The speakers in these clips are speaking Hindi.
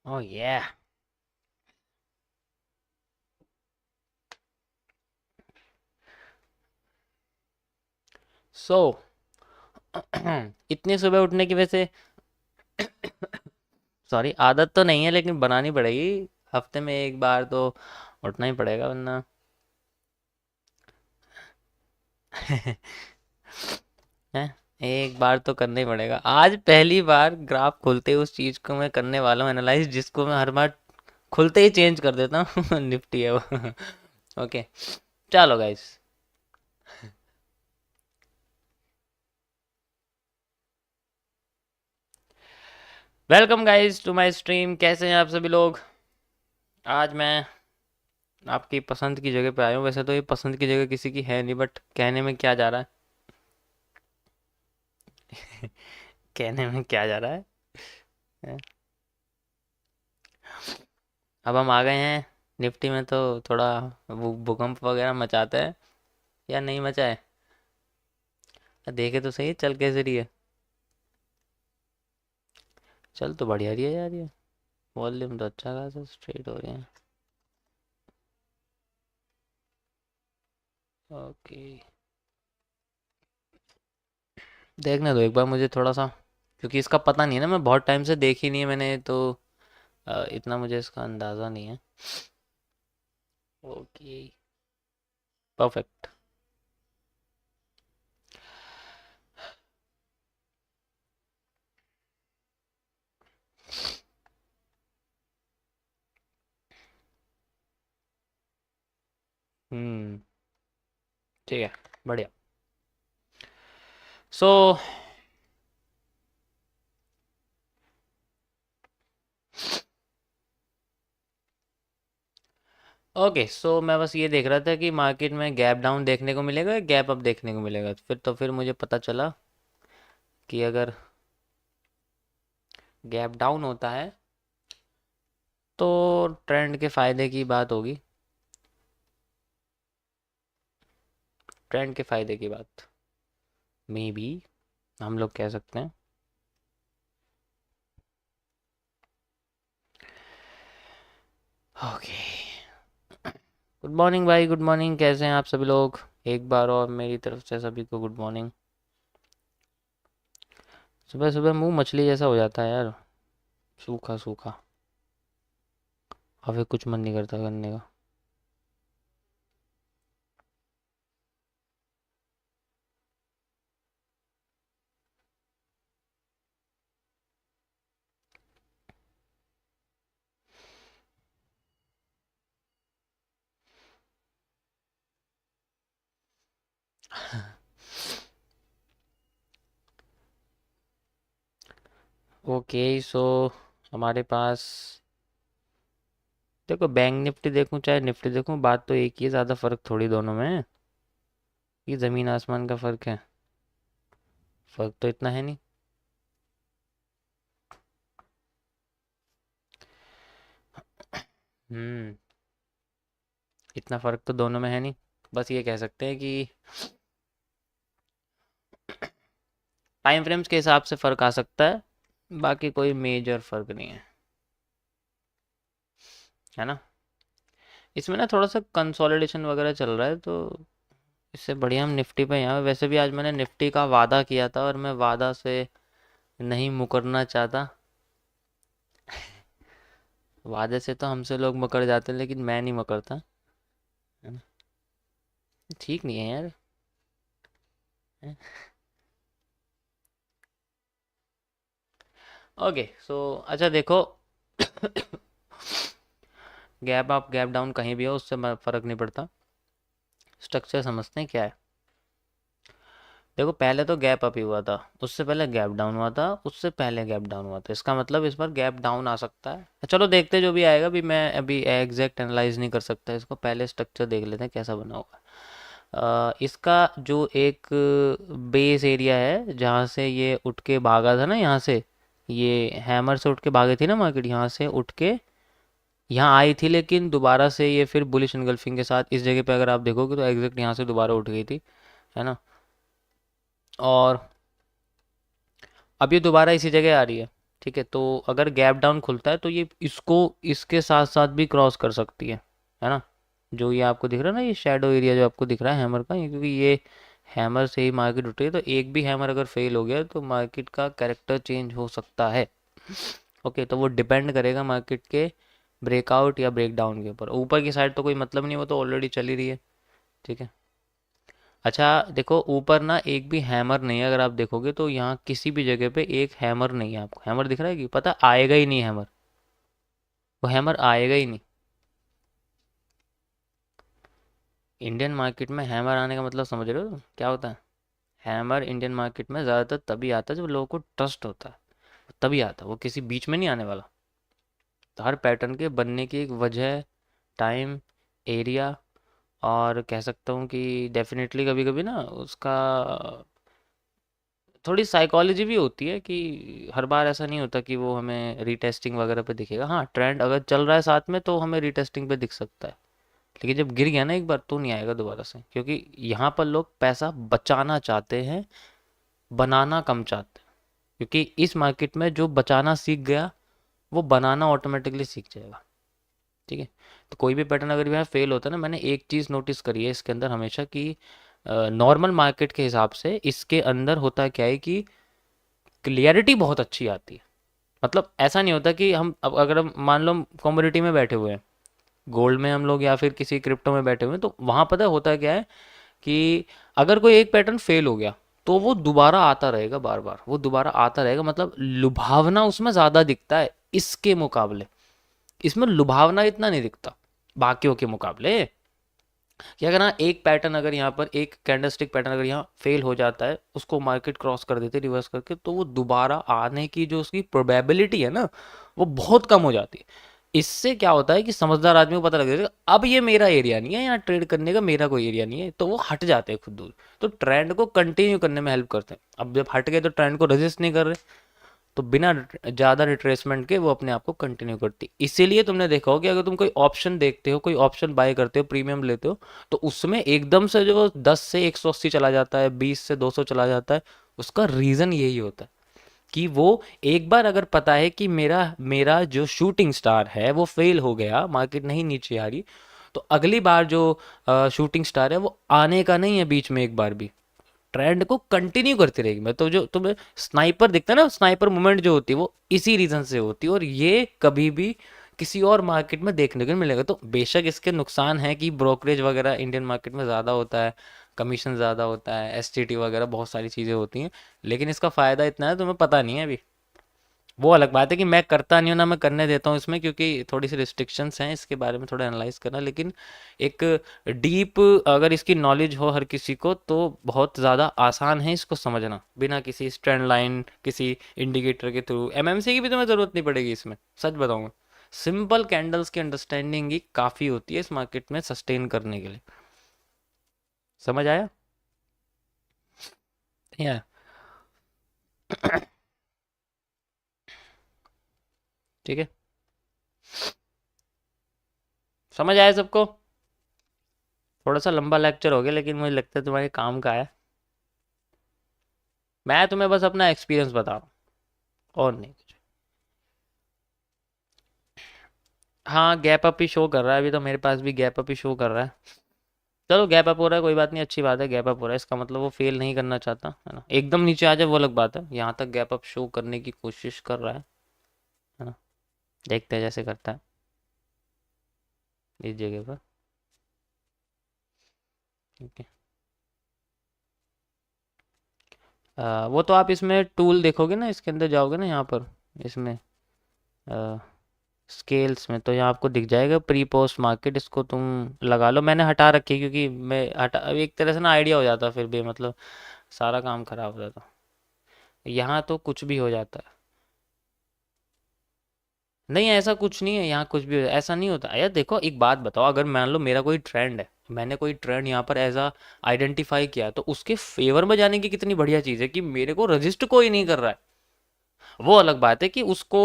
Oh yeah. सो इतनी सुबह उठने की वजह से सॉरी आदत तो नहीं है लेकिन बनानी पड़ेगी। हफ्ते में एक बार तो उठना ही पड़ेगा वरना है। एक बार तो करना ही पड़ेगा। आज पहली बार ग्राफ खुलते ही उस चीज को मैं करने वाला हूँ एनालाइज जिसको मैं हर बार खुलते ही चेंज कर देता हूँ। निफ्टी है वो। ओके, चलो guys. Welcome guys to my stream. कैसे हैं आप सभी लोग? आज मैं आपकी पसंद की जगह पे आया हूँ। वैसे तो ये पसंद की जगह किसी की है नहीं, बट कहने में क्या जा रहा है। कहने में क्या जा रहा है? अब हम आ गए हैं निफ्टी में, तो थोड़ा वो भूकंप वगैरह मचाते हैं या नहीं मचाए? देखे तो सही चल कैसे रही है। चल तो बढ़िया रही है यार ये। वॉल्यूम तो अच्छा खासा स्ट्रेट हो रहे हैं। ओके, देखने दो एक बार मुझे थोड़ा सा, क्योंकि इसका पता नहीं है ना, मैं बहुत टाइम से देखी नहीं है मैंने तो। इतना मुझे इसका अंदाज़ा नहीं है। Okay, perfect. हम्म, ठीक है, बढ़िया। सो ओके, सो मैं बस ये देख रहा था कि मार्केट में गैप डाउन देखने को मिलेगा या गैप अप देखने को मिलेगा। फिर मुझे पता चला कि अगर गैप डाउन होता है तो ट्रेंड के फायदे की बात होगी। ट्रेंड के फायदे की बात मे बी हम लोग कह सकते हैं। ओके, गुड मॉर्निंग भाई, गुड मॉर्निंग। कैसे हैं आप सभी लोग? एक बार और मेरी तरफ से सभी को गुड मॉर्निंग। सुबह सुबह मुंह मछली जैसा हो जाता है यार, सूखा सूखा। और फिर कुछ मन नहीं करता करने का। ओके, सो हमारे पास देखो, बैंक निफ्टी देखूं चाहे निफ्टी देखूं, बात तो एक ही है, ज़्यादा फर्क थोड़ी दोनों में है। ये ज़मीन आसमान का फर्क है। फर्क तो इतना है नहीं। हम्म, इतना फर्क तो दोनों में है नहीं। बस ये कह सकते हैं कि टाइम फ्रेम्स के हिसाब से फर्क आ सकता है। बाकी कोई मेजर फर्क नहीं है, है ना। इसमें ना थोड़ा सा कंसोलिडेशन वगैरह चल रहा है, तो इससे बढ़िया हम निफ्टी पे यहाँ। वैसे भी आज मैंने निफ्टी का वादा किया था और मैं वादा से नहीं मुकरना चाहता। वादे से तो हमसे लोग मुकर जाते हैं लेकिन मैं नहीं मुकरता, है ना। ठीक नहीं है यार। ओके, सो अच्छा देखो। गैप अप गैप डाउन कहीं भी हो उससे फर्क नहीं पड़ता। स्ट्रक्चर समझते हैं क्या है। देखो, पहले तो गैप अप ही हुआ था, उससे पहले गैप डाउन हुआ था, उससे पहले गैप डाउन हुआ था। इसका मतलब इस बार गैप डाउन आ सकता है। चलो देखते जो भी आएगा। अभी मैं अभी एग्जैक्ट एनालाइज नहीं कर सकता इसको। पहले स्ट्रक्चर देख लेते हैं कैसा बना होगा। इसका जो एक बेस एरिया है जहाँ से ये उठ के भागा था ना, यहाँ से ये हैमर से उठ के भागी थी ना मार्केट, यहाँ से उठ के यहाँ आई थी, लेकिन दोबारा से ये फिर बुलिश इनगल्फिंग के साथ इस जगह पे अगर आप देखोगे तो एग्जैक्ट यहाँ से दोबारा उठ गई थी, है ना। और अब ये दोबारा इसी जगह आ रही है, ठीक है, तो अगर गैप डाउन खुलता है तो ये इसको इसके साथ साथ भी क्रॉस कर सकती है ना। जो ये आपको दिख रहा है ना, ये शेडो एरिया जो आपको दिख रहा है हैमर का, ये क्योंकि ये हैमर से ही मार्केट उठ रही है, तो एक भी हैमर अगर फेल हो गया तो मार्केट का कैरेक्टर चेंज हो सकता है। ओके, तो वो डिपेंड करेगा मार्केट के ब्रेकआउट या ब्रेकडाउन के ऊपर। ऊपर की साइड तो कोई मतलब नहीं, वो तो ऑलरेडी चली रही है। ठीक है, अच्छा देखो ऊपर ना एक भी हैमर नहीं है, अगर आप देखोगे तो यहाँ किसी भी जगह पे एक हैमर नहीं है। आपको हैमर दिख रहा है कि पता, आएगा ही नहीं हैमर, वो हैमर आएगा ही नहीं। इंडियन मार्केट में हैमर आने का मतलब समझ रहे हो क्या होता है? हैमर इंडियन मार्केट में ज़्यादातर तभी आता है जब लोगों को ट्रस्ट होता है, तभी आता है, वो किसी बीच में नहीं आने वाला। तो हर पैटर्न के बनने की एक वजह, टाइम, एरिया, और कह सकता हूँ कि डेफिनेटली कभी कभी ना उसका थोड़ी साइकोलॉजी भी होती है कि हर बार ऐसा नहीं होता कि वो हमें रीटेस्टिंग वगैरह पे दिखेगा। हाँ, ट्रेंड अगर चल रहा है साथ में तो हमें रीटेस्टिंग पे दिख सकता है, लेकिन जब गिर गया ना एक बार तो नहीं आएगा दोबारा से, क्योंकि यहाँ पर लोग पैसा बचाना चाहते हैं, बनाना कम चाहते हैं। क्योंकि इस मार्केट में जो बचाना सीख गया वो बनाना ऑटोमेटिकली सीख जाएगा। ठीक है, तो कोई भी पैटर्न अगर यहाँ फेल होता है ना, मैंने एक चीज़ नोटिस करी है इसके अंदर हमेशा कि नॉर्मल मार्केट के हिसाब से इसके अंदर होता क्या है कि क्लियरिटी बहुत अच्छी आती है। मतलब ऐसा नहीं होता कि हम अब अगर हम मान लो कमोडिटी में बैठे हुए हैं, गोल्ड में हम लोग या फिर किसी क्रिप्टो में बैठे हुए हैं, तो वहाँ पता होता क्या है कि अगर कोई एक पैटर्न फेल हो गया तो वो दोबारा आता रहेगा, बार बार वो दोबारा आता रहेगा। मतलब लुभावना उसमें ज़्यादा दिखता है इसके मुकाबले, इसमें लुभावना इतना नहीं दिखता बाकियों के मुकाबले। कि अगर हाँ एक पैटर्न, अगर यहाँ पर एक कैंडलस्टिक पैटर्न अगर यहाँ फेल हो जाता है, उसको मार्केट क्रॉस कर देते रिवर्स करके, तो वो दोबारा आने की जो उसकी प्रोबेबिलिटी है ना, वो बहुत कम हो जाती है। इससे क्या होता है कि समझदार आदमी को पता लग जाएगा अब ये मेरा एरिया नहीं है, यहाँ ट्रेड करने का मेरा कोई एरिया नहीं है, तो वो हट जाते हैं खुद दूर। तो ट्रेंड को कंटिन्यू करने में हेल्प करते हैं। अब जब हट गए तो ट्रेंड को रेजिस्ट नहीं कर रहे, तो बिना ज़्यादा रिट्रेसमेंट के वो अपने आप को कंटिन्यू करती। इसीलिए तुमने देखा हो कि अगर तुम कोई ऑप्शन देखते हो, कोई ऑप्शन बाय करते हो, प्रीमियम लेते हो, तो उसमें एकदम से जो 10 से 180 चला जाता है, 20 से 200 चला जाता है, उसका रीज़न यही होता है कि वो एक बार अगर पता है कि मेरा मेरा जो शूटिंग स्टार है वो फेल हो गया, मार्केट नहीं नीचे आ रही, तो अगली बार जो शूटिंग स्टार है वो आने का नहीं है बीच में एक बार भी, ट्रेंड को कंटिन्यू करती रहेगी। मैं तो जो तुम्हें स्नाइपर दिखता है ना, स्नाइपर मूवमेंट जो होती है वो इसी रीजन से होती है, और ये कभी भी किसी और मार्केट में देखने को नहीं मिलेगा। तो बेशक इसके नुकसान है कि ब्रोकरेज वगैरह इंडियन मार्केट में ज़्यादा होता है, कमीशन ज़्यादा होता है, एसटीटी वगैरह बहुत सारी चीज़ें होती हैं, लेकिन इसका फ़ायदा इतना है तुम्हें पता नहीं है अभी। वो अलग बात है कि मैं करता नहीं हूँ ना, मैं करने देता हूँ इसमें, क्योंकि थोड़ी सी रिस्ट्रिक्शंस हैं इसके बारे में थोड़ा एनालाइज करना। लेकिन एक डीप अगर इसकी नॉलेज हो हर किसी को तो बहुत ज़्यादा आसान है इसको समझना, बिना किसी स्ट्रेंड लाइन, किसी इंडिकेटर के थ्रू। एमएमसी की भी तुम्हें ज़रूरत नहीं पड़ेगी इसमें, सच बताऊंगा। सिंपल कैंडल्स की अंडरस्टैंडिंग ही काफ़ी होती है इस मार्केट में सस्टेन करने के लिए। समझ आया? या ठीक है, समझ आया सबको? थोड़ा सा लंबा लेक्चर हो गया, लेकिन मुझे लगता है तुम्हारे काम का है। मैं तुम्हें बस अपना एक्सपीरियंस बता रहा हूँ और नहीं कुछ। हाँ, गैप अप ही शो कर रहा है, अभी तो मेरे पास भी गैप अप ही शो कर रहा है। चलो गैप अप हो रहा है, कोई बात नहीं, अच्छी बात है। गैप अप हो रहा है इसका मतलब वो फेल नहीं करना चाहता है ना, एकदम नीचे आ जाए वो अलग बात है। यहाँ तक गैप अप शो करने की कोशिश कर रहा है ना। देखते हैं जैसे करता है इस जगह पर। ठीक है, वो तो आप इसमें टूल देखोगे ना, इसके अंदर जाओगे ना यहाँ पर, इसमें स्केल्स में, तो यहाँ आपको दिख जाएगा प्री पोस्ट मार्केट, इसको तुम लगा लो। मैंने हटा रखी है क्योंकि मैं हटा, अब एक तरह से ना आइडिया हो जाता फिर भी, मतलब सारा काम खराब हो जाता। यहाँ तो कुछ भी हो जाता है। नहीं, ऐसा कुछ नहीं है, यहाँ कुछ भी ऐसा नहीं होता यार। देखो एक बात बताओ, अगर मान लो मेरा कोई ट्रेंड है, मैंने कोई ट्रेंड यहाँ पर एज आइडेंटिफाई किया, तो उसके फेवर में जाने की कितनी बढ़िया चीज़ है कि मेरे को रजिस्ट कोई नहीं कर रहा है। वो अलग बात है कि उसको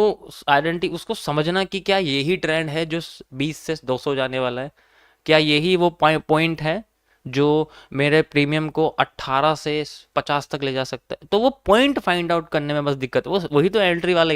आइडेंटिटी, उसको समझना कि क्या यही ट्रेंड है जो 20 से 200 जाने वाला है, क्या यही वो पॉइंट है जो मेरे प्रीमियम को 18 से 50 तक ले जा सकता है। तो वो पॉइंट फाइंड आउट करने में बस दिक्कत है, वो वही तो एंट्री वाला